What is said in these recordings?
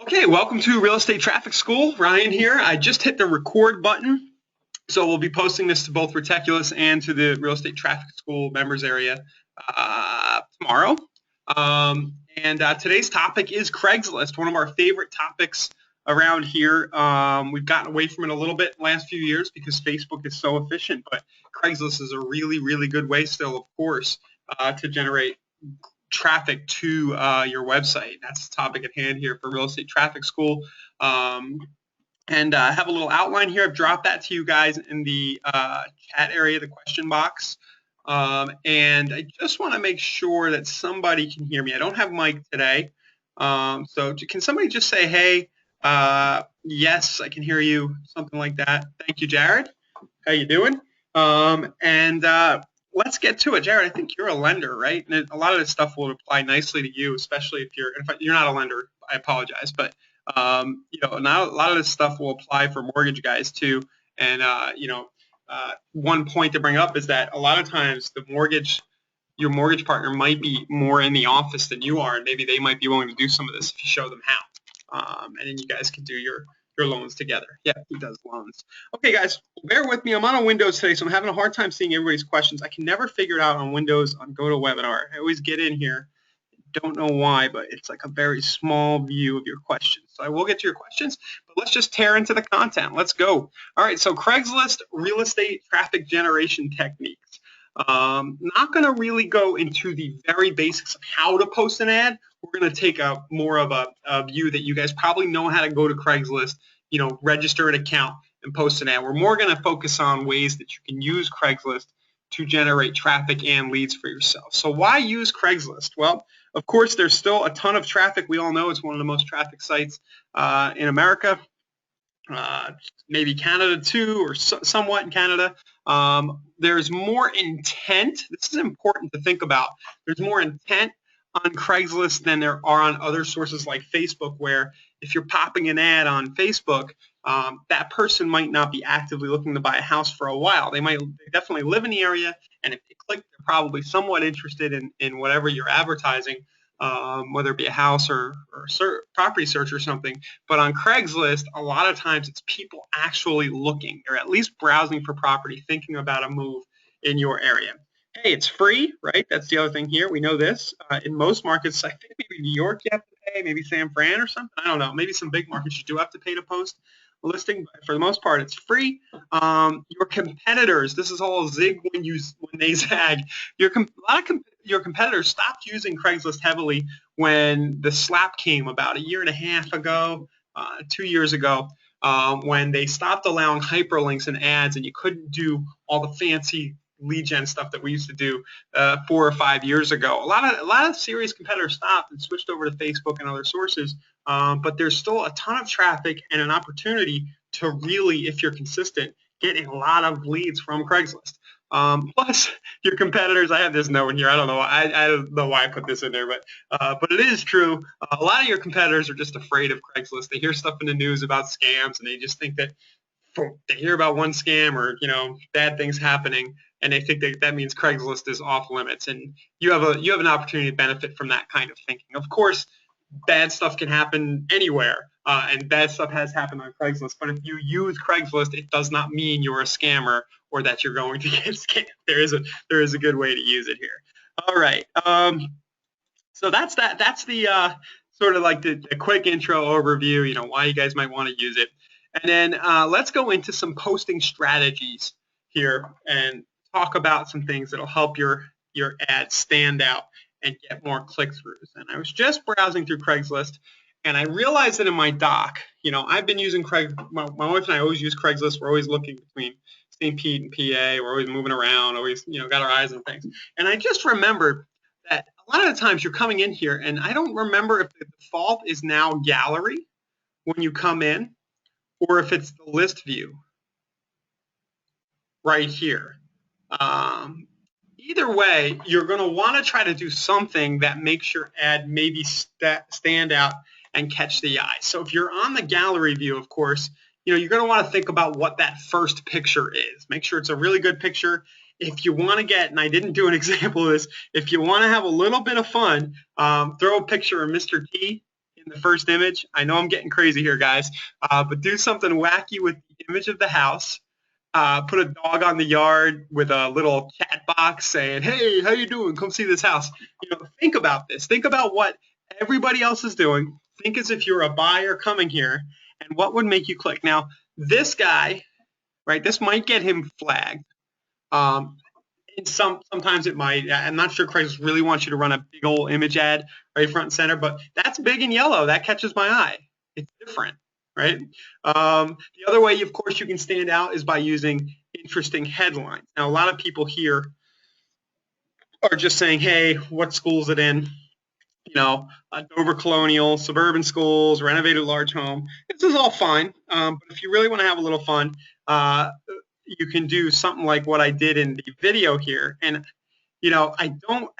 Okay, welcome to Real Estate Traffic School. Ryan here. I just hit the record button. So we'll be posting this to both Retechulous and to the Real Estate Traffic School members area tomorrow. Today's topic is Craigslist, one of our favorite topics around here. We've gotten away from it a little bit the last few years because Facebook is so efficient, but Craigslist is a really, really good way still, of course, to generate traffic to your website. That's the topic at hand here for Real Estate Traffic School. I have a little outline here. I've dropped that to you guys in the chat area, the question box. And I just want to make sure that somebody can hear me. I don't have Mike today. So can somebody just say, hey, yes, I can hear you, something like that. Thank you, Jared. How you doing? Let's get to it. Jared, I think you're a lender, right? And a lot of this stuff will apply nicely to you, especially if you're not a lender, I apologize. But, now a lot of this stuff will apply for mortgage guys too. And, one point to bring up is that a lot of times your mortgage partner might be more in the office than you are, and maybe they might be willing to do some of this if you show them how. And then you guys can do your loans together. Yeah, he does loans. Okay, guys, bear with me. I'm on a Windows today, so I'm having a hard time seeing everybody's questions. I can never figure it out on Windows on GoToWebinar. I always get in here. Don't know why, but it's like a very small view of your questions. So I will get to your questions, but let's just tear into the content. Let's go. All right, so Craigslist real estate traffic generation techniques. Not going to really go into the very basics of how to post an ad. We're going to take more of a view that you guys probably know how to go to Craigslist, register an account and post an ad. We're more going to focus on ways that you can use Craigslist to generate traffic and leads for yourself. So why use Craigslist? Well, of course, there's still a ton of traffic. We all know it's one of the most traffic sites in America. Maybe Canada too, or somewhat in Canada. There's more intent. This is important to think about. There's more intent on Craigslist than there are on other sources like Facebook, where if you're popping an ad on Facebook, that person might not be actively looking to buy a house for a while. They definitely live in the area, and if they click, they're probably somewhat interested in whatever you're advertising, whether it be a house or property search or something. But on Craigslist, a lot of times it's people actually looking. They're at least browsing for property, thinking about a move in your area. Hey, it's free, right? That's the other thing here. We know this. In most markets, I think maybe New York you have to pay, maybe San Fran or something. I don't know. Maybe some big markets you do have to pay to post a listing. But for the most part, it's free. Your competitors, this is all zig when they zag. A lot of your competitors stopped using Craigslist heavily when the slap came about a year and a half ago, 2 years ago, when they stopped allowing hyperlinks and ads, and you couldn't do all the fancy lead gen stuff that we used to do 4 or 5 years ago. A lot of serious competitors stopped and switched over to Facebook and other sources, but there's still a ton of traffic and an opportunity to really, if you're consistent, get a lot of leads from Craigslist. Plus, your competitors, I have this note in here. I don't know why I put this in there, but it is true. A lot of your competitors are just afraid of Craigslist. They hear stuff in the news about scams, and they just think that they hear about one scam or bad things happening, and they think that means Craigslist is off limits. And you have an opportunity to benefit from that kind of thinking. Of course, bad stuff can happen anywhere, and bad stuff has happened on Craigslist. But if you use Craigslist, it does not mean you're a scammer or that you're going to get scammed. There is a good way to use it here. All right. So that's that. That's the sort of like the quick intro overview. Why you guys might want to use it. And then let's go into some posting strategies here and talk about some things that'll help your ad stand out and get more click-throughs. And I was just browsing through Craigslist, and I realized that in my doc, I've been using my wife and I always use Craigslist. We're always looking between St. Pete and PA. We're always moving around, always, got our eyes on things. And I just remembered that a lot of the times you're coming in here, and I don't remember if the default is now gallery when you come in, or if it's the list view right here. Either way, you're going to want to try to do something that makes your ad maybe stand out and catch the eye. So if you're on the gallery view, of course, you're going to want to think about what that first picture is. Make sure it's a really good picture. If you want to get, and I didn't do an example of this, if you want to have a little bit of fun, throw a picture of Mr. T in the first image. I know I'm getting crazy here, guys, but do something wacky with the image of the house. Put a dog on the yard with a little chat box saying, "Hey, how you doing? Come see this house." Think about this. Think about what everybody else is doing. Think as if you're a buyer coming here, and what would make you click. Now, this guy, right? This might get him flagged. And sometimes it might. I'm not sure Craigslist really wants you to run a big old image ad right front and center, but that's big and yellow. That catches my eye. It's different, right? The other way, of course, you can stand out is by using interesting headlines. Now, a lot of people here are just saying, "Hey, what school is it in?" Dover Colonial, suburban schools, renovated large home. This is all fine, but if you really want to have a little fun, you can do something like what I did in the video here. And I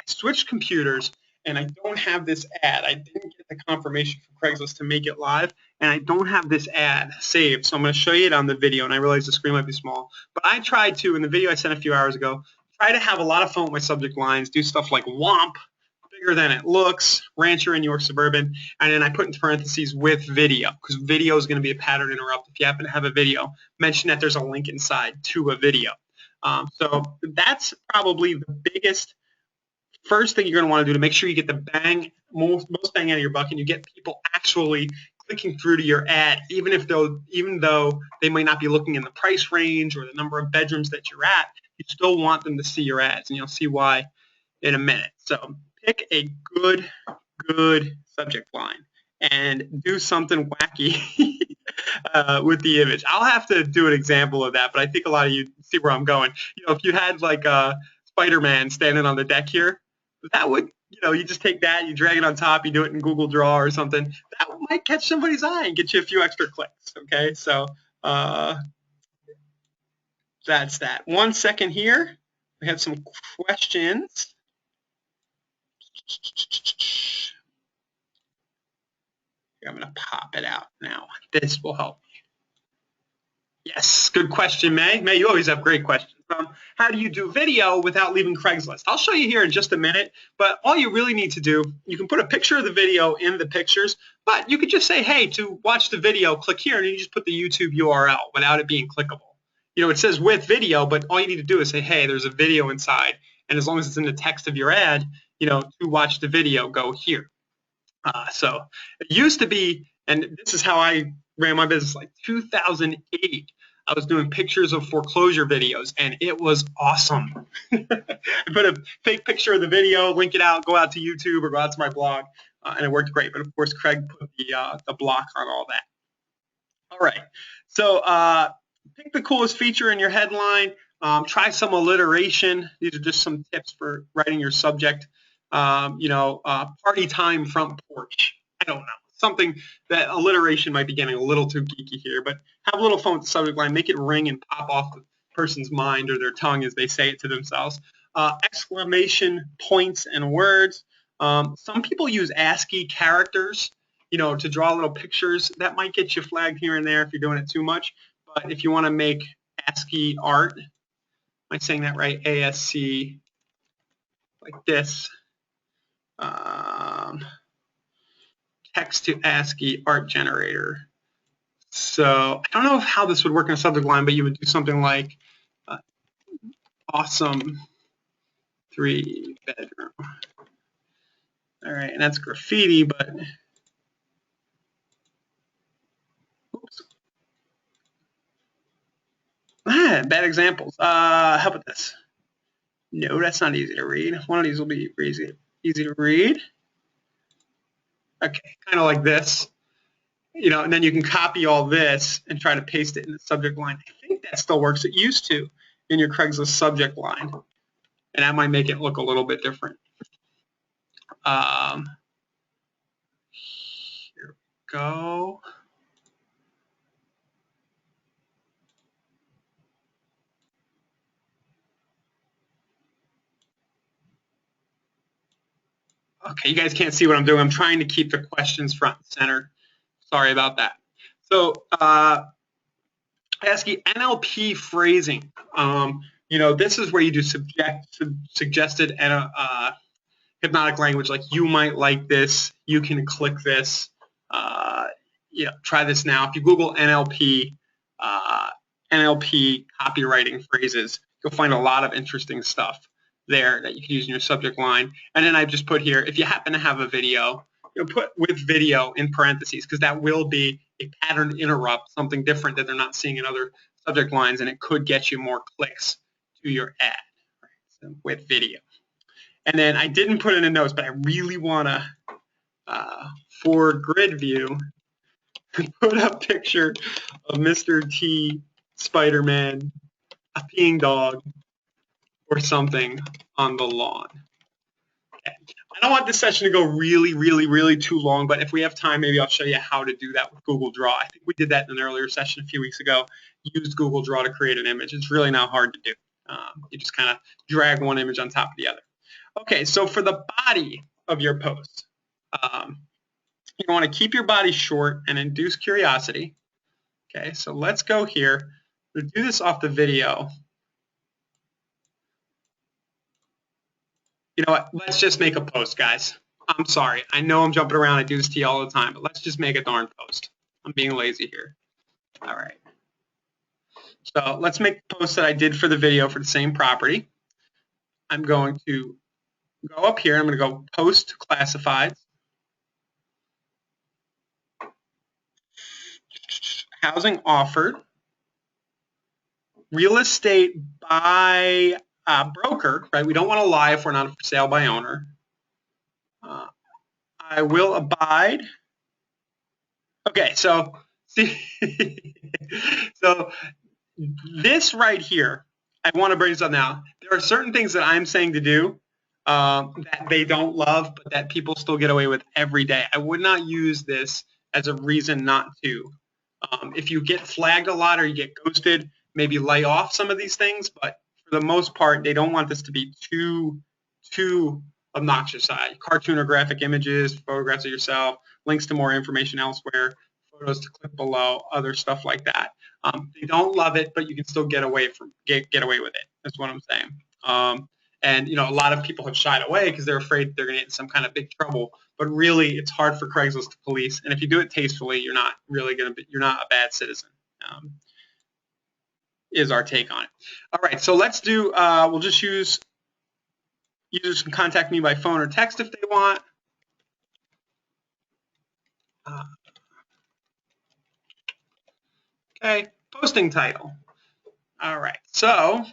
switched computers and I don't have this ad. I didn't get the confirmation from Craigslist to make it live, and I don't have this ad saved. So I'm going to show you it on the video, and I realize the screen might be small. But I tried to, in the video I sent a few hours ago, try to have a lot of fun with my subject lines, do stuff like WOMP, bigger than it looks, rancher in York Suburban, and then I put into parentheses with video, because video is going to be a pattern interrupt. If you happen to have a video, mention that there's a link inside to a video. So that's probably the biggest first thing you're going to want to do to make sure you get the most bang out of your buck, and you get people actually clicking through to your ad, even though they might not be looking in the price range or the number of bedrooms that you're at. You still want them to see your ads, and you'll see why in a minute. So pick a good subject line and do something wacky with the image. I'll have to do an example of that, but I think a lot of you see where I'm going. If you had like Spider-Man standing on the deck here, that would, you just take that, you drag it on top, you do it in Google Draw or something. That might catch somebody's eye and get you a few extra clicks. Okay, so that's that. 1 second here. We have some questions. I'm going to pop it out now. This will help. Yes, good question, May. May, you always have great questions. How do you do video without leaving Craigslist? I'll show you here in just a minute, but all you really need to do, you can put a picture of the video in the pictures, but you could just say, hey, to watch the video, click here, and you just put the YouTube URL without it being clickable. It says with video, but all you need to do is say, hey, there's a video inside, and as long as it's in the text of your ad, to watch the video, go here. So it used to be, and this is how I ran my business, like 2008. I was doing pictures of foreclosure videos, and it was awesome. I put a fake picture of the video, link it out, go out to YouTube or go out to my blog, and it worked great. But of course, Craig put the block on all that. All right, so pick the coolest feature in your headline. Try some alliteration. These are just some tips for writing your subject. Party time front porch. I don't know. Something that alliteration might be getting a little too geeky here, but have a little fun with the subject line. Make it ring and pop off the person's mind or their tongue as they say it to themselves. Exclamation points and words. Some people use ASCII characters, to draw little pictures. That might get you flagged here and there if you're doing it too much. But if you want to make ASCII art, am I saying that right? ASC, like this. Text to ASCII art generator. So I don't know how this would work in a subject line, but you would do something like awesome 3-bedroom. All right, and that's graffiti, but oops. Bad examples. How about this? No, that's not easy to read. One of these will be easy to read. Okay, kind of like this. And then you can copy all this and try to paste it in the subject line. I think that still works. It used to in your Craigslist subject line, and that might make it look a little bit different. Here we go. Okay, you guys can't see what I'm doing. I'm trying to keep the questions front and center. Sorry about that. So ASCII NLP phrasing. This is where you do suggested hypnotic language, like you might like this, you can click this. try this now. If you Google NLP, NLP copywriting phrases, you'll find a lot of interesting stuff there that you can use in your subject line. And then I just put here, if you happen to have a video, put with video in parentheses, because that will be a pattern interrupt, something different that they're not seeing in other subject lines, and it could get you more clicks to your ad. Right? So with video. And then I didn't put in a notes, but I really want to, for grid view, put a picture of Mr. T, Spider-Man, a peeing dog, or something on the lawn. Okay. I don't want this session to go really, really, really too long, but if we have time, maybe I'll show you how to do that with Google Draw. I think we did that in an earlier session a few weeks ago. Used Google Draw to create an image. It's really not hard to do. You just kind of drag one image on top of the other. Okay, so for the body of your post, you want to keep your body short and induce curiosity. Okay, so let's go here. We'll do this off the video. You know what? Let's just make a post, guys. I'm sorry. I know I'm jumping around. I do this to you all the time, but let's just make a darn post. I'm being lazy here. All right. So let's make the post that I did for the video for the same property. I'm going to go up here. I'm going to go post classifieds. Housing offered. Real estate by broker, right? We don't want to lie if we're not for sale by owner. I will abide. Okay, so see, so this right here, I want to bring this up now. There are certain things that I'm saying to do that they don't love, but that people still get away with every day. I would not use this as a reason not to. If you get flagged a lot or you get ghosted, maybe lay off some of these things, but for the most part, they don't want this to be too obnoxious. Cartoon or graphic images, photographs of yourself, links to more information elsewhere, photos to click below, other stuff like that. They don't love it, but you can still get away with it. That's what I'm saying. And a lot of people have shied away because they're afraid they're going to get in some kind of big trouble. But really, it's hard for Craigslist to police. And if you do it tastefully, you're not a bad citizen. Is our take on it. All right, so let's do. We'll just use. Users can contact me by phone or text if they want. Okay, posting title. All right, so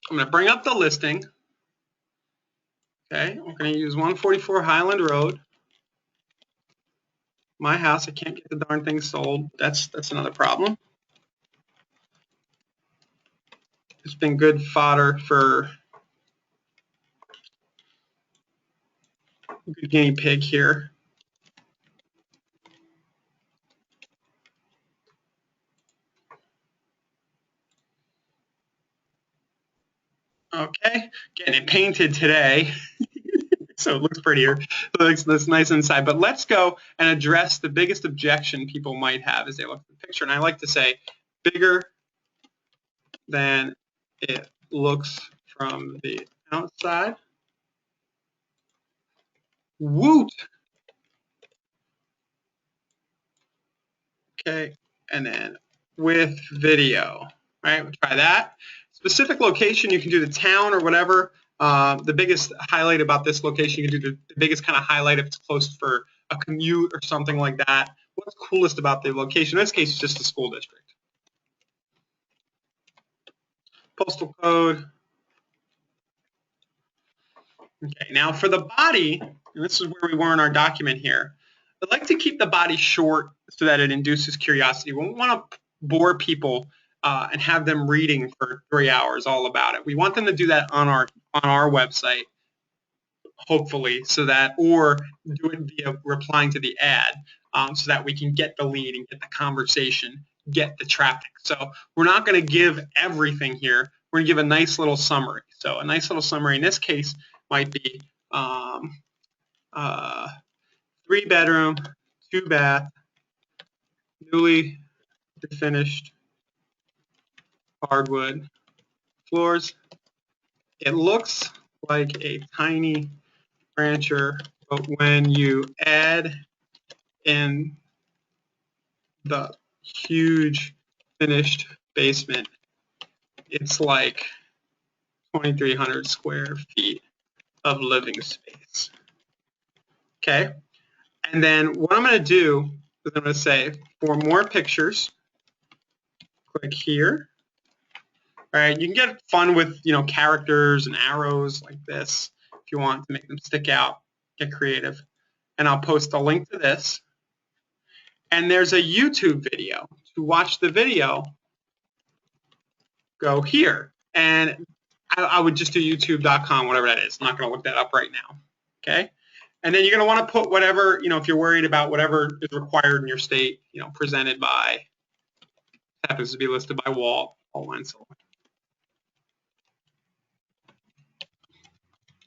I'm going to bring up the listing. Okay, I'm going to use 144 Highland Road. My house. I can't get the darn thing sold. That's another problem. It's been good fodder for a good guinea pig here. Okay, getting it painted today. So it looks prettier. It looks nice inside. But let's go and address the biggest objection people might have as they look at the picture. And I like to say bigger than it looks from the outside. Woot. Okay, and then with video. All right, we'll try that. Specific location, you can do the town or whatever. The biggest highlight about this location, you can do the biggest kind of highlight if it's close for a commute or something like that. What's coolest about the location? In this case, it's just the school district. Postal code. Okay, now for the body, and this is where we were in our document here. I'd like to keep the body short so that it induces curiosity. We want to bore people and have them reading for 3 hours all about it. We want them to do that on our website, hopefully, so that, or do it via replying to the ad, so that we can get the lead and get the conversation, get the traffic. So we're not going to give everything here. We're going to give a nice little summary. So a nice little summary in this case might be 3-bedroom, 2-bath, newly finished hardwood floors. It looks like a tiny rancher but when you add in the huge finished basement, it's like 2,300 square feet of living space. Okay, and then what I'm going to do is I'm going to say for more pictures, click here. All right, you can get fun with characters and arrows like this if you want to make them stick out. Get creative, and I'll post a link to this. And there's a YouTube video. To watch the video, go here, and I would just do youtube.com, whatever that is. I'm not going to look that up right now. Okay, and then you're going to want to put whatever if you're worried about whatever is required in your state. Presented by, happens to be listed by Walt Wenzel.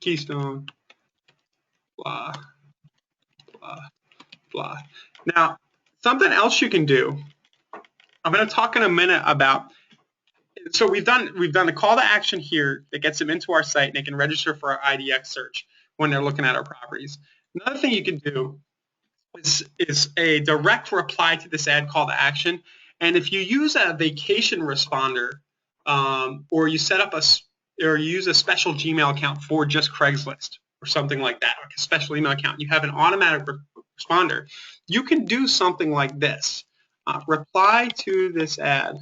Keystone, blah, blah, blah. Now, something else you can do, I'm going to talk in a minute about, so we've done a call to action here that gets them into our site and they can register for our IDX search when they're looking at our properties. Another thing you can do is a direct reply to this ad call to action. And if you use a vacation responder or you set up or you use a special Gmail account for just Craigslist or something like that, like a special email account, you have an automatic responder, you can do something like this. Reply to this ad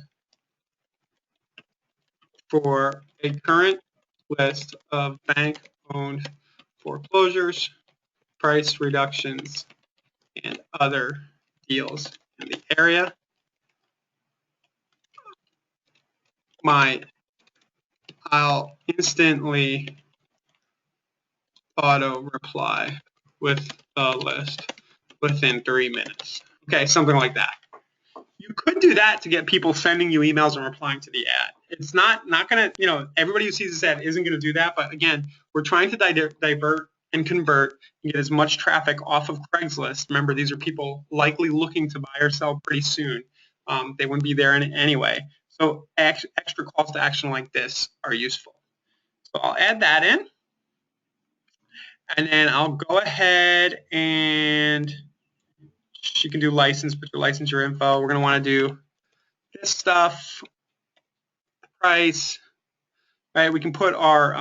for a current list of bank-owned foreclosures, price reductions, and other deals in the area. I'll instantly auto reply with the list within 3 minutes. Okay, something like that. You could do that to get people sending you emails and replying to the ad. It's not going to, everybody who sees this ad isn't going to do that. But again, we're trying to divert and convert and get as much traffic off of Craigslist. Remember, these are people likely looking to buy or sell pretty soon. They wouldn't be there anyway. So extra calls to action like this are useful. So I'll add that in. And then I'll go ahead and you can do license, put your licensure info. We're going to want to do this stuff, price, right? We can put our,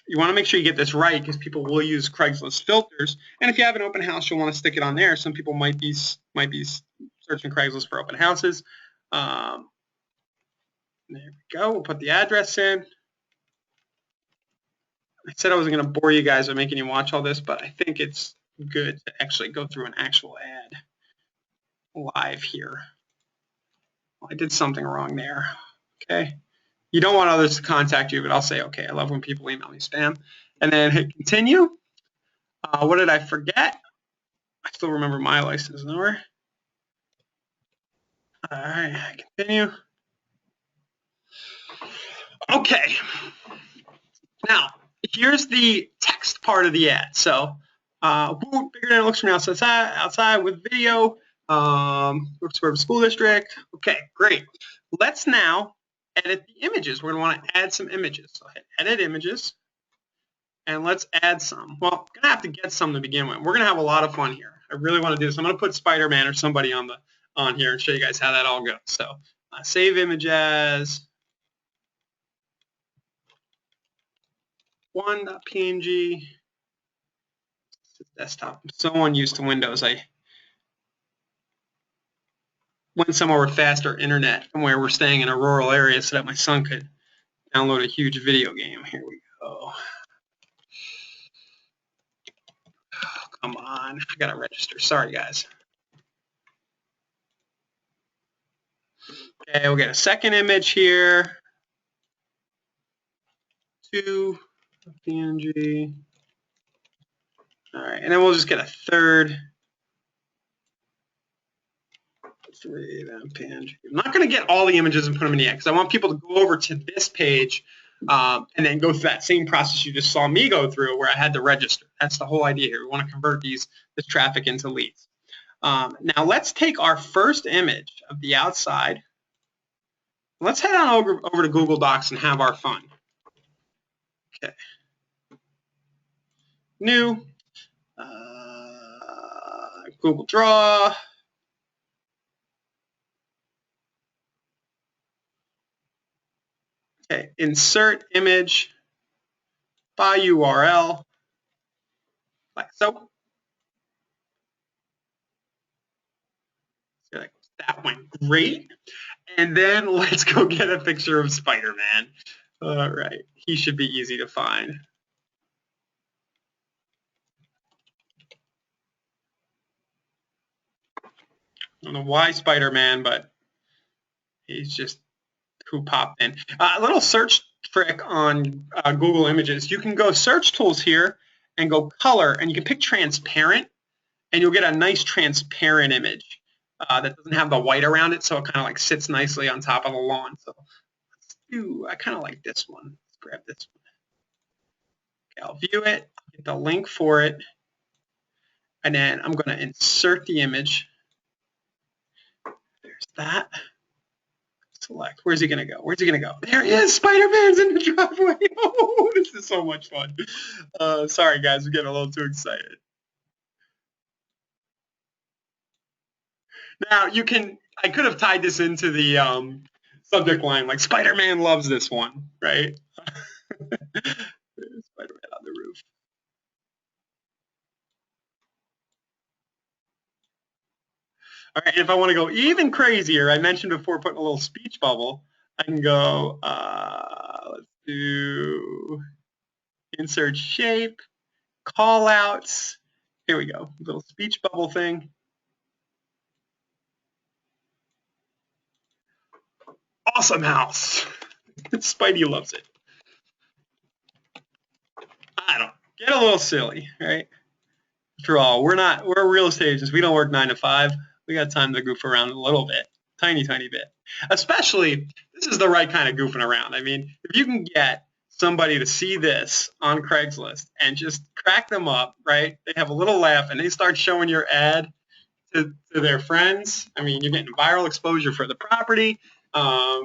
you want to make sure you get this right because people will use Craigslist filters. And if you have an open house, you'll want to stick it on there. Some people might be searching Craigslist for open houses. There we go. We'll put the address in. I said I wasn't going to bore you guys by making you watch all this, but I think it's good to actually go through an actual ad live here. Well, I did something wrong there. Okay. You don't want others to contact you, but I'll say, okay, I love when people email me spam. And then hit continue. What did I forget? I still remember my license number. All right, continue. Okay. Now, here's the text part of the ad. So, bigger than it looks from the outside with video. Works for a school district. Okay, great. Let's now edit the images. We're going to want to add some images. So hit edit images. And let's add some. Well, I'm going to have to get some to begin with. We're going to have a lot of fun here. I really want to do this. I'm going to put Spider-Man or somebody on here and show you guys how that all goes. So save image as 1.png. Desktop. I'm so unused to Windows. I went somewhere with faster internet and where we're staying in a rural area so that my son could download a huge video game. Here we go. Oh, come on. I got to register. Sorry, guys. Okay, we'll get a second image here. 2.png. All right, and then we'll just get a third. 3.png. I'm not going to get all the images and put them in the ad because I want people to go over to this page and then go through that same process you just saw me go through where I had to register. That's the whole idea here. We want to convert this traffic into leads. Now let's take our first image of the outside. Let's head on over to Google Docs and have our fun. Okay. new, Google Draw. Okay, insert image by URL, like so. That went great. And then let's go get a picture of Spider-Man. All right, he should be easy to find. I don't know why Spider-Man, but he's just who popped in. A little search trick on Google Images. You can go search tools here and go color, and you can pick transparent, and you'll get a nice transparent image that doesn't have the white around it, so it kind of like sits nicely on top of the lawn. So let's do, I kind of like this one. Let's grab this one. Okay, I'll view it, get the link for it, and then I'm going to insert the image. There's that. Select. Where's he going to go? Where's he going to go? There he is. Spider-Man's in the driveway. Oh, this is so much fun. Sorry, guys. We're getting a little too excited. Now, you can, I could have tied this into the subject line, like Spider-Man loves this one, right? Spider-Man on the roof. All right, if I want to go even crazier, I mentioned before putting a little speech bubble. I can go, let's do insert shape, call outs. Here we go, little speech bubble thing. Awesome house. Spidey loves it. I don't get a little silly, right? After all, we're real estate agents. We don't work 9 to 5. We got time to goof around a little bit, tiny bit. Especially, this is the right kind of goofing around. I mean, if you can get somebody to see this on Craigslist and just crack them up, right? They have a little laugh and they start showing your ad to their friends. I mean, you're getting viral exposure for the property.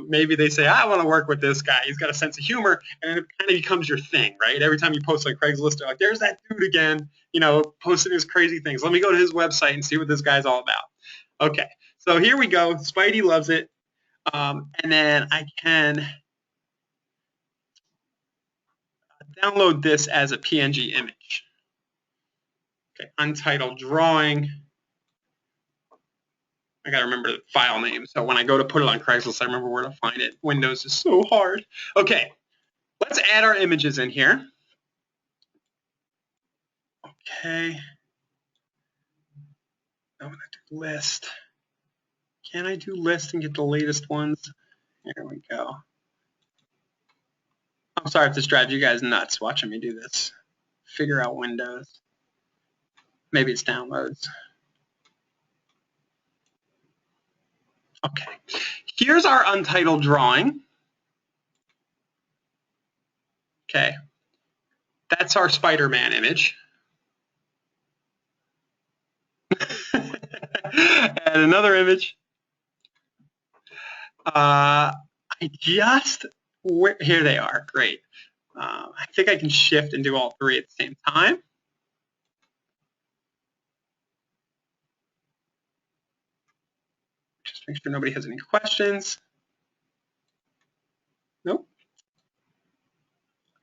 Maybe they say, I want to work with this guy. He's got a sense of humor, and it kind of becomes your thing, right? Every time you post on Craigslist, they're like, there's that dude again, you know, posting his crazy things. Let me go to his website and see what this guy's all about. Okay, so here we go. Spidey loves it. And then I can download this as a PNG image. Okay, untitled drawing. I gotta remember the file name, so when I go to put it on Craigslist, I remember where to find it. Windows is so hard. Okay, let's add our images in here. Okay. I'm gonna do list. Can I do list and get the latest ones? Here we go. I'm sorry if this drives you guys nuts watching me do this. Figure out Windows. Maybe it's downloads. Okay, here's our untitled drawing. Okay, that's our Spider-Man image. And another image. I just, here they are, great. I think I can shift and do all three at the same time. Just make sure nobody has any questions. Nope.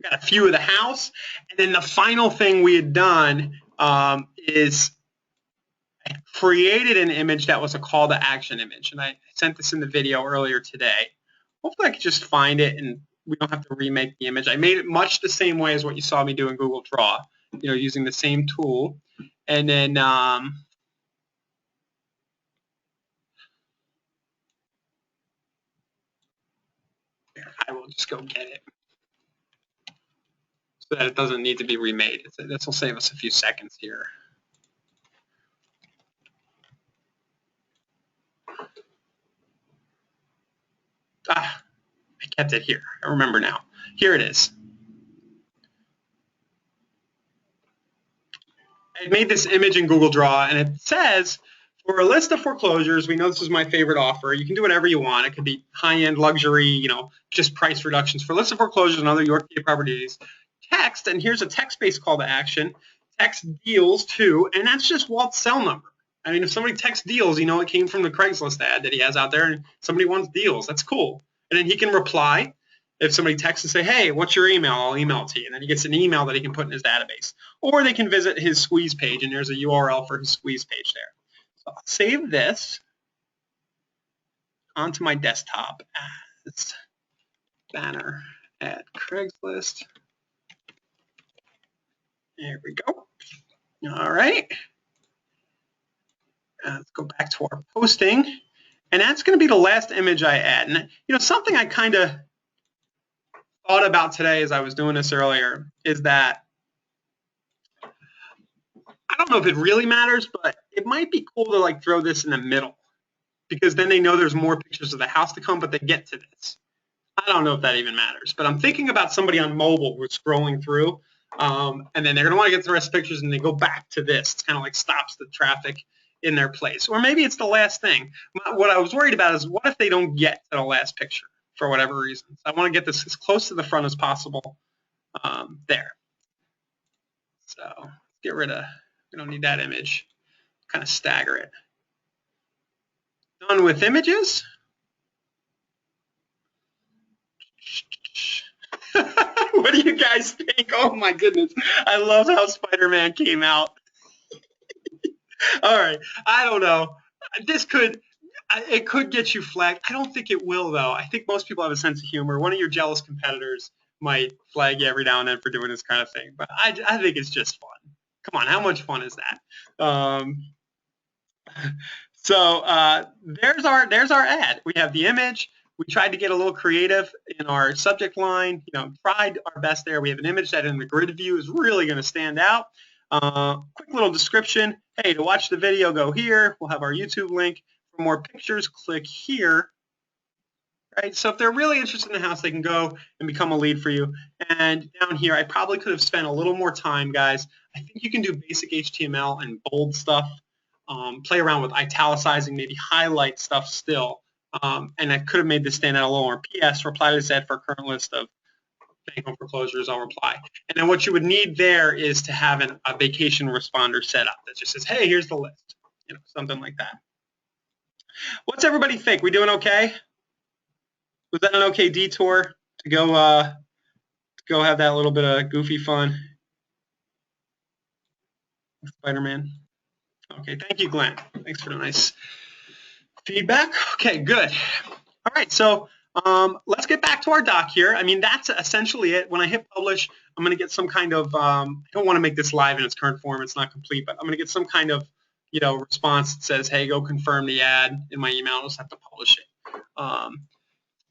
Got a view of the house. And then the final thing we had done is I created an image that was a call to action image. And I sent this in the video earlier today. Hopefully I can just find it and we don't have to remake the image. I made it much the same way as what you saw me do in Google Draw, you know, using the same tool. And then I will just go get it so that it doesn't need to be remade. This will save us a few seconds here. Ah, I kept it here. I remember now. Here it is. I made this image in Google Draw, and it says, for a list of foreclosures, we know this is my favorite offer. You can do whatever you want. It could be high-end luxury, you know, just price reductions. For a list of foreclosures and other York State properties, text, and here's a text-based call to action. text deals too, and that's just Walt's cell number. I mean, if somebody texts deals, you know it came from the Craigslist ad that he has out there, and somebody wants deals. That's cool. And then he can reply. If somebody texts and say, hey, what's your email? I'll email it to you. And then he gets an email that he can put in his database. Or they can visit his squeeze page, and there's a URL for his squeeze page there. So I'll save this onto my desktop as banner at Craigslist. There we go. All right. Let's go back to our posting. And that's going to be the last image I add. And you know, something I kind of thought about today as I was doing this earlier is that I don't know if it really matters, but it might be cool to like throw this in the middle, because then they know there's more pictures of the house to come, but they get to this. I don't know if that even matters, but I'm thinking about somebody on mobile who's scrolling through, and then they're going to want to get the rest of the pictures, and they go back to this. It's kind of like stops the traffic in their place. Or maybe it's the last thing. What I was worried about is what if they don't get to the last picture for whatever reason. So I want to get this as close to the front as possible there. So let's get rid of, we don't need that image. Kind of stagger it. Done with images. What do you guys think? Oh my goodness. I love how Spider-Man came out. All right. I don't know. It could get you flagged. I don't think it will, though. I think most people have a sense of humor. One of your jealous competitors might flag you every now and then for doing this kind of thing. But I think it's just fun. Come on. How much fun is that? So there's our ad. We have the image. We tried to get a little creative in our subject line. You know, tried our best there. We have an image that in the grid view is really going to stand out. Quick little description. Hey, to watch the video, go here. We'll have our YouTube link. For more pictures, click here. Right. So if they're really interested in the house, they can go and become a lead for you. And down here, I probably could have spent a little more time, guys. I think you can do basic HTML and bold stuff. Play around with italicizing, maybe highlight stuff still. And I could have made this stand out a little more. P.S. Reply to this ad for a current list of bank home foreclosures. I'll reply. And then what you would need there is to have a vacation responder set up that just says, hey, here's the list. You know, something like that. What's everybody think? We doing okay? Was that an okay detour to go have that little bit of goofy fun? Spider-Man. Okay, thank you, Glenn. Thanks for the nice feedback. Okay, good. All right, so let's get back to our doc here. I mean, that's essentially it. When I hit publish, I'm going to get some kind of, I don't want to make this live in its current form. It's not complete, but I'm going to get some kind of, you know, response that says, hey, go confirm the ad in my email. I'll just have to publish it.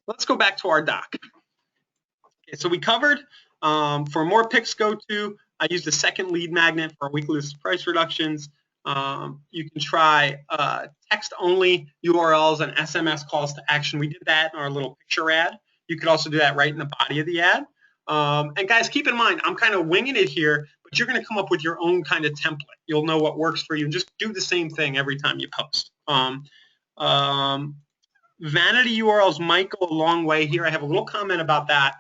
Let's go back to our doc. Okay, so we covered for more picks go to, I used a second lead magnet for weekly list price reductions. You can try text-only URLs and SMS calls to action. We did that in our little picture ad. You could also do that right in the body of the ad. And guys, keep in mind, I'm kind of winging it here, but you're going to come up with your own kind of template. You'll know what works for you. Just do the same thing every time you post. Vanity URLs might go a long way here. I have a little comment about that.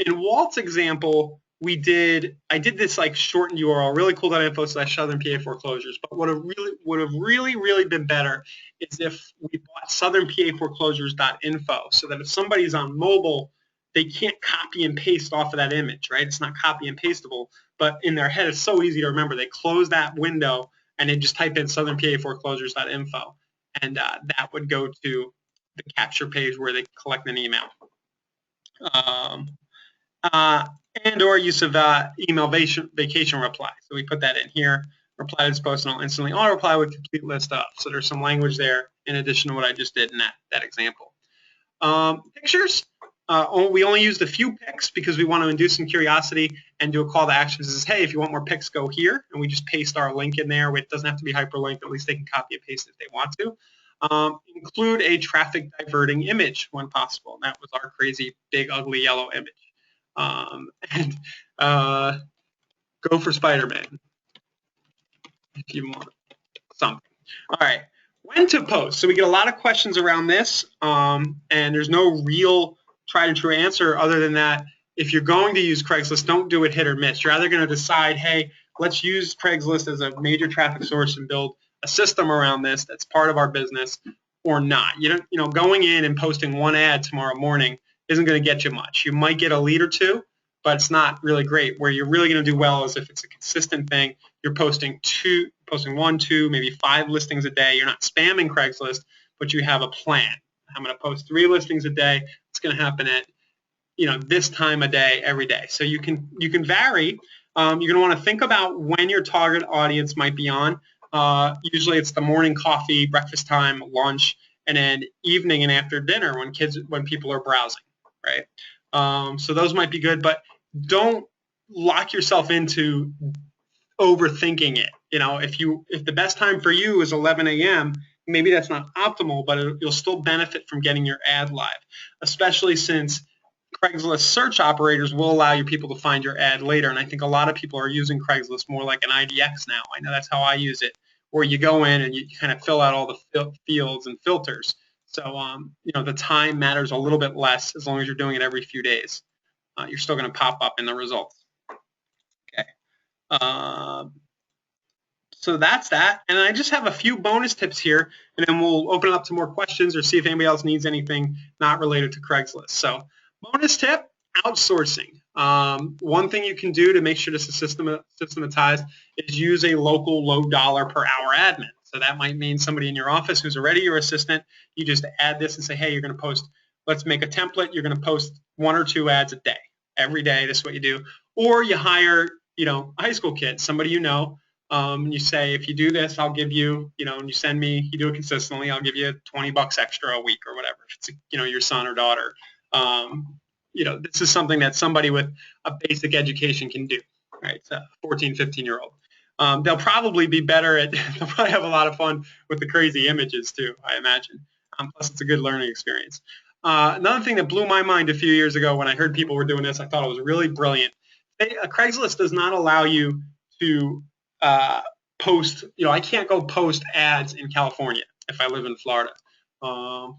In Walt's example, I did this like shortened URL, really cool.info/Southern PA foreclosures. But what would have really been better is if we bought southernpaforeclosures.info, so that if somebody's on mobile, they can't copy and paste off of that image, right? It's not copy and pasteable, but in their head, it's so easy to remember. They close that window and they just type in southernpaforeclosures.info, and that would go to the capture page where they collect an email. And or use of email vacation reply. So we put that in here. Reply to this post and I'll instantly auto reply with complete list up. So there's some language there in addition to what I just did in that example. Pictures. We only used a few pics because we want to induce some curiosity and do a call to action. This is, hey, if you want more pics, go here. And we just paste our link in there. It doesn't have to be hyperlinked. At least they can copy and paste it if they want to. Include a traffic diverting image when possible. And that was our crazy big ugly yellow image. And go for Spider-Man if you want something. All right, when to post. So we get a lot of questions around this, and there's no real tried and true answer other than that if you're going to use Craigslist, don't do it hit or miss. You're either going to decide, hey, let's use Craigslist as a major traffic source and build a system around this that's part of our business, or not. Going in and posting one ad tomorrow morning isn't going to get you much. You might get a lead or two, but it's not really great. Where you're really going to do well is if it's a consistent thing. You're posting 1, 2, maybe 5 listings a day. You're not spamming Craigslist, but you have a plan. I'm going to post 3 listings a day. It's going to happen at this time of day every day. So you can vary. You're going to want to think about when your target audience might be on. Usually it's the morning coffee, breakfast time, lunch, and then evening and after dinner when people are browsing, right? So those might be good, but don't lock yourself into overthinking it. If the best time for you is 11 a.m., maybe that's not optimal, but you'll still benefit from getting your ad live, especially since Craigslist search operators will allow your people to find your ad later. And I think a lot of people are using Craigslist more like an IDX now. I know that's how I use it, where you go in and you kind of fill out all the fields and filters. So, the time matters a little bit less as long as you're doing it every few days. You're still going to pop up in the results. Okay. So that's that. And I just have a few bonus tips here, and then we'll open it up to more questions or see if anybody else needs anything not related to Craigslist. So bonus tip, outsourcing. One thing you can do to make sure this is systematized is use a local low dollar per hour admin. So that might mean somebody in your office who's already your assistant. You just add this and say, hey, you're going to post, let's make a template. You're going to post 1 or 2 ads a day. Every day, this is what you do. Or you hire, a high school kid, somebody and you say, if you do this, I'll give you, and you send me, you do it consistently, I'll give you $20 extra a week or whatever. If it's, your son or daughter. This is something that somebody with a basic education can do, right? It's a 14, 15-year-old. They'll probably be better they'll probably have a lot of fun with the crazy images too, I imagine. Plus, it's a good learning experience. Another thing that blew my mind a few years ago when I heard people were doing this, I thought it was really brilliant. Craigslist does not allow you to post, I can't go post ads in California if I live in Florida.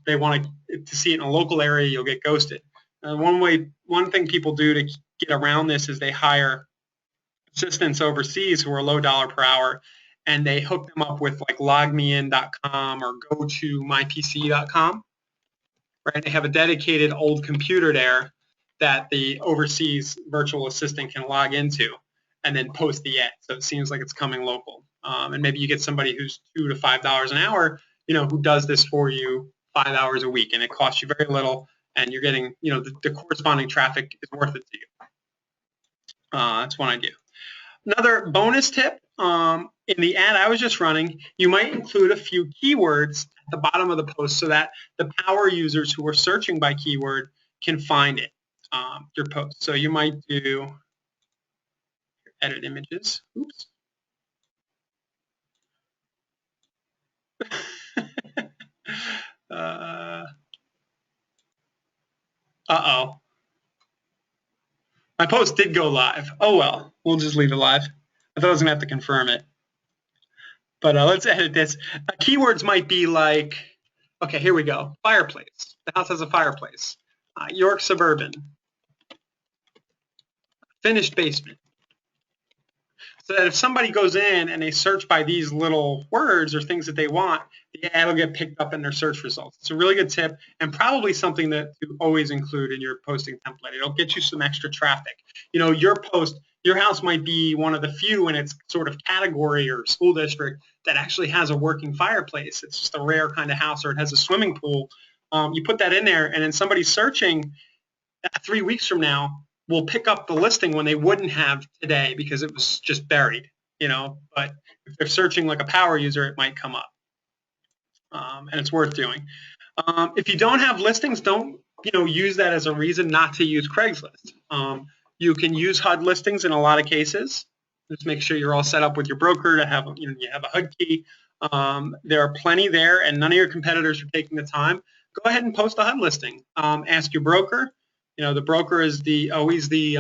They want to see it in a local area, you'll get ghosted. One thing people do to get around this is they hire assistants overseas who are low dollar per hour, and they hook them up with like logmein.com or go to mypc.com. Right? They have a dedicated old computer there that the overseas virtual assistant can log into and then post the ad. So it seems like it's coming local. And maybe you get somebody who's $2 to $5 an hour, who does this for you 5 hours a week, and it costs you very little, and you're getting, the corresponding traffic is worth it to you. That's one idea. Another bonus tip, in the ad I was just running, you might include a few keywords at the bottom of the post so that the power users who are searching by keyword can find it, your post. So you might do edit images. Oops. Uh-oh. My post did go live. Oh, well. We'll just leave it live. I thought I was going to have to confirm it. But let's edit this. Keywords might be like, okay, here we go. Fireplace. The house has a fireplace. York Suburban. Finished basement. So that if somebody goes in and they search by these little words or things that they want, the ad will get picked up in their search results. It's a really good tip and probably something that you always include in your posting template. It'll get you some extra traffic. Your post, your house might be one of the few in its sort of category or school district that actually has a working fireplace. It's just a rare kind of house, or it has a swimming pool. You put that in there, and then somebody searching 3 weeks from now will pick up the listing when they wouldn't have today because it was just buried, but if they're searching like a power user, it might come up, and it's worth doing. If you don't have listings, don't use that as a reason not to use Craigslist. You can use HUD listings in a lot of cases. Just make sure you're all set up with your broker to have you have a HUD key. There are plenty there, and none of your competitors are taking the time. Go ahead and post a HUD listing. Ask your broker. The broker is always the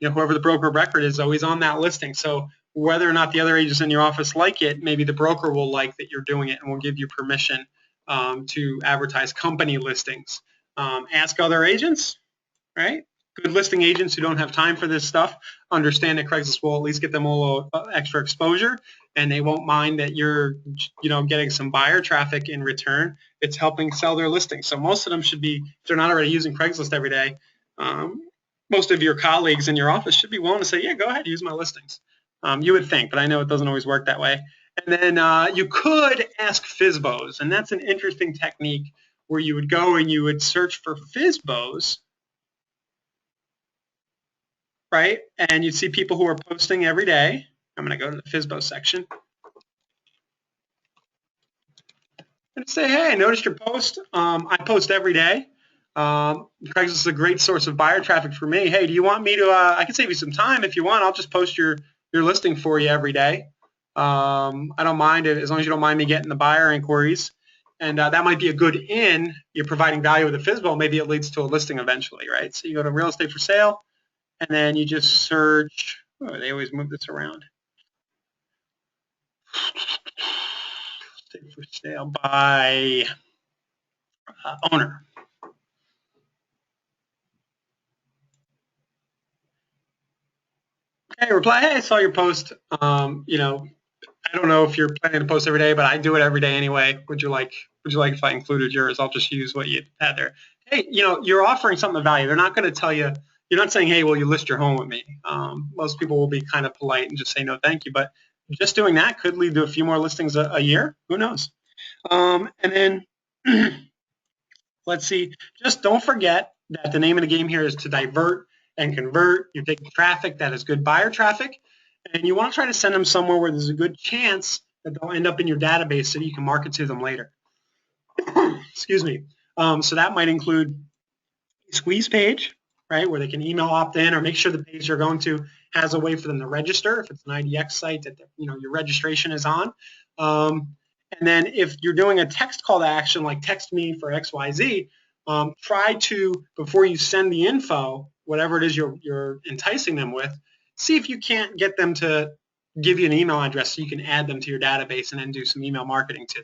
whoever the broker of record is always on that listing. So whether or not the other agents in your office like it, maybe the broker will like that you're doing it and will give you permission to advertise company listings. Ask other agents, right? Good listing agents who don't have time for this stuff understand that Craigslist will at least get them a little extra exposure, and they won't mind that you're, getting some buyer traffic in return. It's helping sell their listing. So most of them should be, if they're not already using Craigslist every day, most of your colleagues in your office should be willing to say, yeah, go ahead, use my listings. You would think, but I know it doesn't always work that way. And then you could ask FSBOs, and that's an interesting technique where you would go and you would search for FSBOs, right? And you'd see people who are posting every day. I'm going to go to the FSBO section and say, hey, I noticed your post. I post every day. Craigslist is a great source of buyer traffic for me. Hey, do you want me to, I can save you some time if you want. I'll just post your listing for you every day. I don't mind it as long as you don't mind me getting the buyer inquiries. And that might be a good in. You're providing value with a FSBO. Maybe it leads to a listing eventually, right? So you go to real estate for sale, and then you just search. Oh, they always move this around. For sale by owner. Okay, reply. Hey, I saw your post. I don't know if you're planning to post every day, but I do it every day anyway. Would you like if I included yours? I'll just use what you had there. Hey, you're offering something of value. They're not going to tell you. You're not saying, hey, will you list your home with me? Most people will be kind of polite and just say no, thank you. But just doing that could lead to a few more listings a year. Who knows? And then let's see. Just don't forget that the name of the game here is to divert and convert. You're taking traffic that is good buyer traffic, and you want to try to send them somewhere where there's a good chance that they'll end up in your database so you can market to them later. Excuse me. So that might include a squeeze page, right, where they can email opt-in or make sure the page you're going to has a way for them to register if it's an IDX site that your registration is on. And then if you're doing a text call to action like text me for XYZ, try to, before you send the info, whatever it is you're enticing them with, see if you can't get them to give you an email address so you can add them to your database and then do some email marketing too.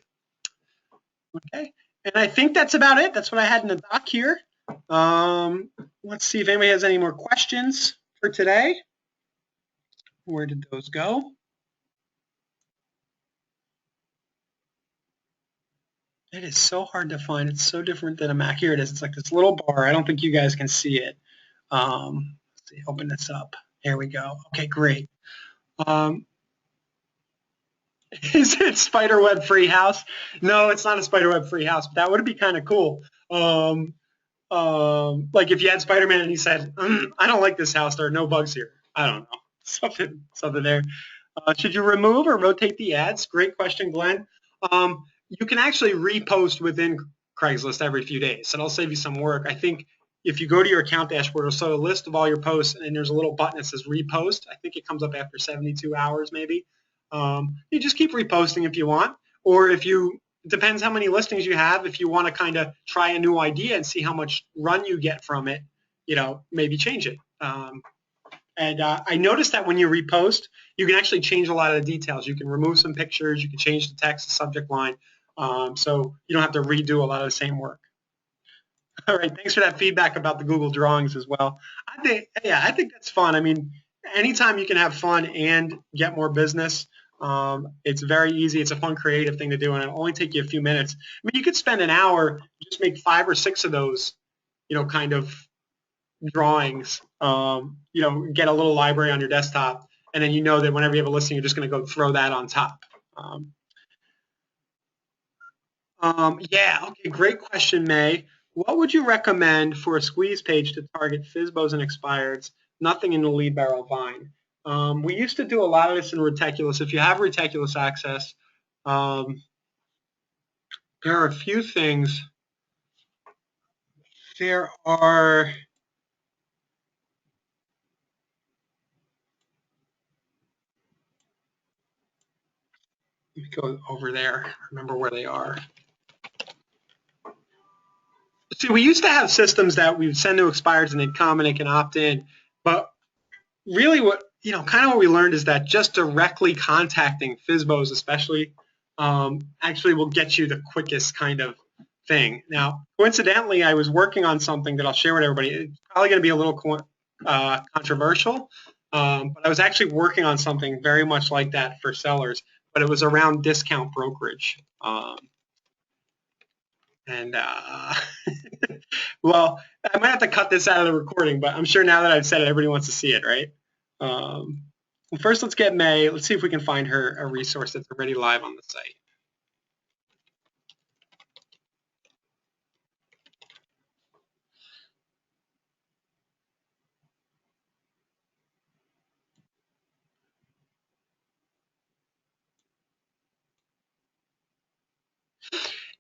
Okay, and I think that's about it. That's what I had in the doc here. Let's see if anybody has any more questions for today. Where did those go? It is so hard to find. It's so different than a Mac. Here it is. It's like this little bar. I don't think you guys can see it. Let's see, open this up. There we go. Okay, great. Is it Spiderweb Free House? No, it's not a Spiderweb Free House, but that would be kind of cool. Like if you had Spider-Man and he said, I don't like this house. There are no bugs here. I don't know. Something there. Should you remove or rotate the ads? Great question, Glenn. You can actually repost within Craigslist every few days. So it'll save you some work. I think if you go to your account dashboard, it'll show a list of all your posts, and there's a little button that says repost. I think it comes up after 72 hours maybe. You just keep reposting if you want, or if you, it depends how many listings you have. If you want to kind of try a new idea and see how much run you get from it, maybe change it. And I noticed that when you repost, you can actually change a lot of the details. You can remove some pictures. You can change the text, the subject line. So you don't have to redo a lot of the same work. All right, thanks for that feedback about the Google Drawings as well. I think that's fun. I mean, anytime you can have fun and get more business, it's very easy. It's a fun, creative thing to do, and it'll only take you a few minutes. I mean, you could spend an hour, just make 5 or 6 of those, kind of drawings, get a little library on your desktop, and then that whenever you have a listing, you're just going to go throw that on top. Yeah, okay, great question, May. What would you recommend for a squeeze page to target FSBOs and expireds, nothing in the lead barrel vine? We used to do a lot of this in Retechulous. If you have Retechulous access, there are a few things. There are... Let me go over there, remember where they are. See, we used to have systems that we would send to expireds and they'd come and they can opt in. But really kind of what we learned is that just directly contacting FSBOs especially actually will get you the quickest kind of thing. Now, coincidentally, I was working on something that I'll share with everybody. It's probably going to be a little controversial, but I was actually working on something very much like that for sellers, but it was around discount brokerage. Well, I might have to cut this out of the recording, but I'm sure now that I've said it, everybody wants to see it, right? Well, first, let's get May. Let's see if we can find her a resource that's already live on the site.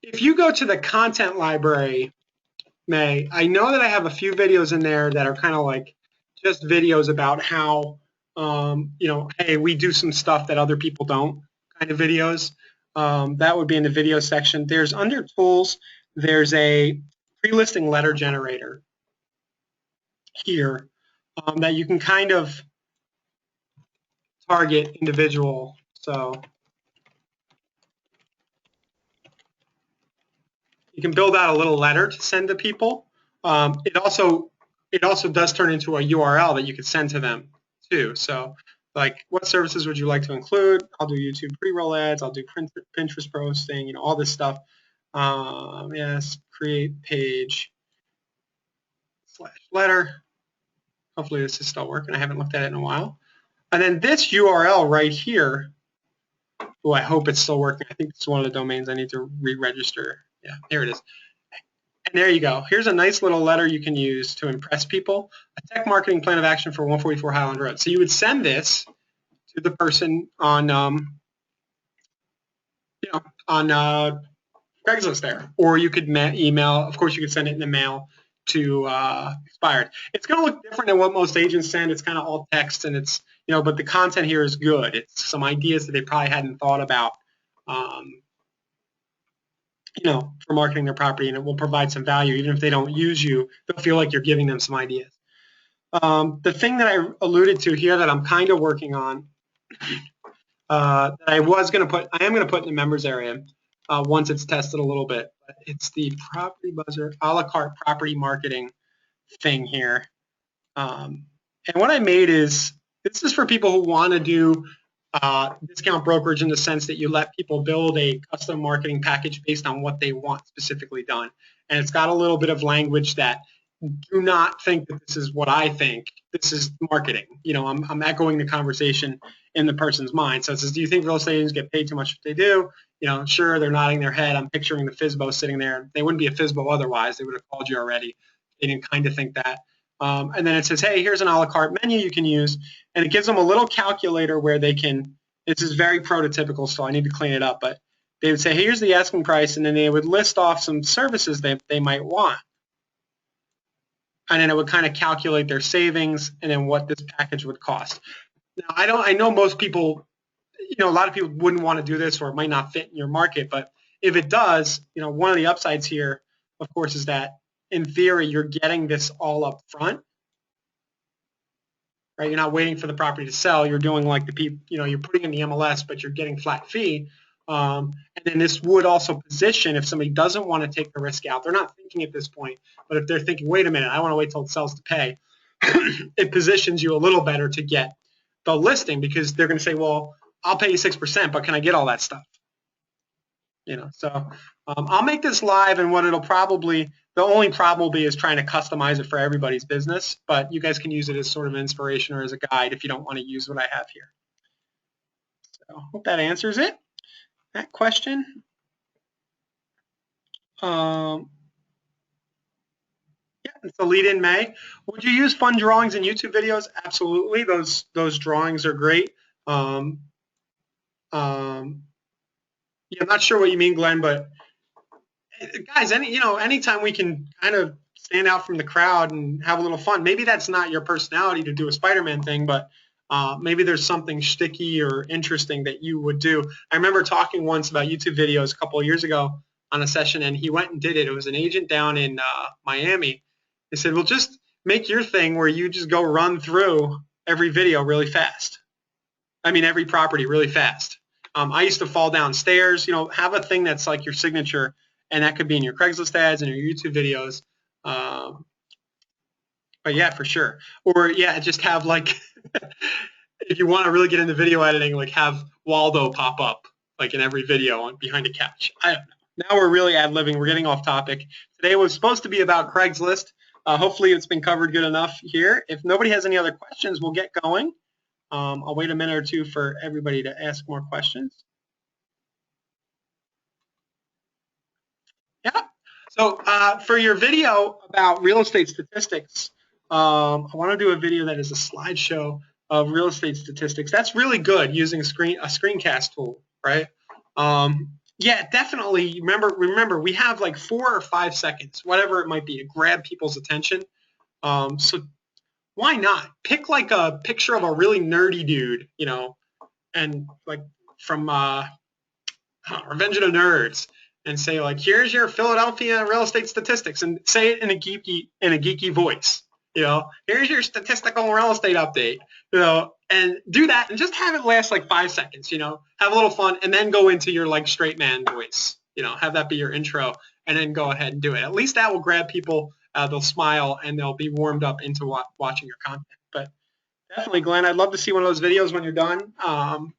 If you go to the content library, May, I know that I have a few videos in there that are kind of like just videos about how, you know, hey, we do some stuff that other people don't kind of videos. That would be in the video section. There's under tools, there's a pre-listing letter generator here that you can kind of target individual. So you can build out a little letter to send to people. It also does turn into a URL that you could send to them too. So like, what services would you like to include? I'll do YouTube pre-roll ads. I'll do Pinterest posting. You know, all this stuff. Yes, create page / letter. Hopefully this is still working. I haven't looked at it in a while. And then this URL right here. Oh, I hope it's still working. I think it's one of the domains I need to re-register. Yeah, here it is. And there you go. Here's a nice little letter you can use to impress people. A tech marketing plan of action for 144 Highland Road. So you would send this to the person on, you know, on Craigslist there, or you could email. Of course, you could send it in the mail to Expired. It's going to look different than what most agents send. It's kind of all text, and it's, you know, but the content here is good. It's some ideas that they probably hadn't thought about. You know, for marketing their property, and it will provide some value. Even if they don't use you, they'll feel like you're giving them some ideas. The thing that I alluded to here that I'm kind of working on, that I am going to put in the members area once it's tested a little bit. But it's the Property Buzzer a la carte property marketing thing here. And what I made is, this is for people who want to do discount brokerage in the sense that you let people build a custom marketing package based on what they want specifically done. And it's got a little bit of language that, do not think that this is what I think. This is marketing. You know, I'm echoing the conversation in the person's mind. So it says, do you think real estate agents get paid too much if they do? You know, sure, they're nodding their head. I'm picturing the FSBO sitting there. They wouldn't be a FSBO otherwise. They would have called you already. They didn't kind of think that. And then it says, hey, here's an a la carte menu you can use. And it gives them a little calculator where they can, this is very prototypical, so I need to clean it up, but they would say, hey, here's the asking price, and then they would list off some services that they might want. And then it would kind of calculate their savings and then what this package would cost. Now, I know most people, you know, a lot of people wouldn't want to do this, or it might not fit in your market, but if it does, you know, one of the upsides here, of course, is that in theory, you're getting this all up front, right? You're not waiting for the property to sell. You're doing like the people, you know, you're putting in the MLS, but you're getting flat fee. And then this would also position, if somebody doesn't want to take the risk out, they're not thinking at this point, but if they're thinking, wait a minute, I want to wait till it sells to pay, it positions you a little better to get the listing, because they're going to say, well, I'll pay you 6%, but can I get all that stuff? You know, so I'll make this live, and what it'll probably, the only problem will be is trying to customize it for everybody's business, but you guys can use it as sort of inspiration or as a guide if you don't want to use what I have here. So I hope that answers it, that question. Yeah, it's the lead in May. Would you use fun drawings in YouTube videos? Absolutely. Those drawings are great. Yeah, I'm not sure what you mean, Glenn, but guys, anytime we can kind of stand out from the crowd and have a little fun. Maybe that's not your personality to do a Spider-Man thing, but maybe there's something sticky or interesting that you would do. I remember talking once about YouTube videos a couple of years ago on a session, and he went and did it. It was an agent down in Miami. They said, well, just make your thing where you just go run through every video really fast. I mean, every property really fast. I used to fall downstairs, have a thing that's like your signature. and that could be in your Craigslist ads and your YouTube videos. But yeah, for sure. Or yeah, just have like if you want to really get into video editing, like have Waldo pop up like in every video on behind a couch. I don't know. Now we're really ad-libbing. We're getting off topic. Today was supposed to be about Craigslist. Hopefully it's been covered good enough here. If nobody has any other questions, we'll get going. I'll wait a minute or two for everybody to ask more questions. Yeah. So for your video about real estate statistics, I want to do a video that is a slideshow of real estate statistics. That's really good using a screencast tool, right? Yeah, definitely. Remember, we have like 4 or 5 seconds, whatever it might be, to grab people's attention. So why not pick like a picture of a really nerdy dude, you know, and like from Revenge of the Nerds, and say like, here's your Philadelphia real estate statistics, and say it in a geeky voice. You know, here's your statistical real estate update. You know, and do that, and just have it last like 5 seconds. You know, have a little fun, and then go into your like straight man voice. You know, have that be your intro, and then go ahead and do it. At least that will grab people. They'll smile, and they'll be warmed up into watching your content. But definitely, Glenn, I'd love to see one of those videos when you're done.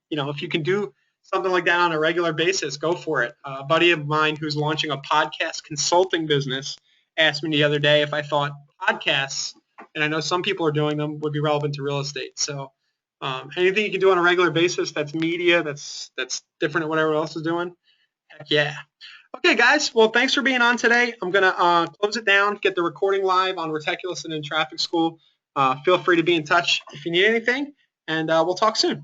You know, if you can do something like that on a regular basis, go for it. A buddy of mine who's launching a podcast consulting business asked me the other day if I thought podcasts, and I know some people are doing them, would be relevant to real estate. So anything you can do on a regular basis that's media, that's different than what everyone else is doing, heck yeah. Okay, guys. Well, thanks for being on today. I'm going to close it down, get the recording live on Retechulous and in Traffic School. Feel free to be in touch if you need anything, and we'll talk soon.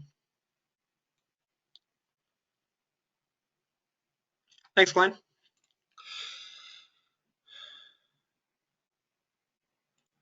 Thanks, Glenn.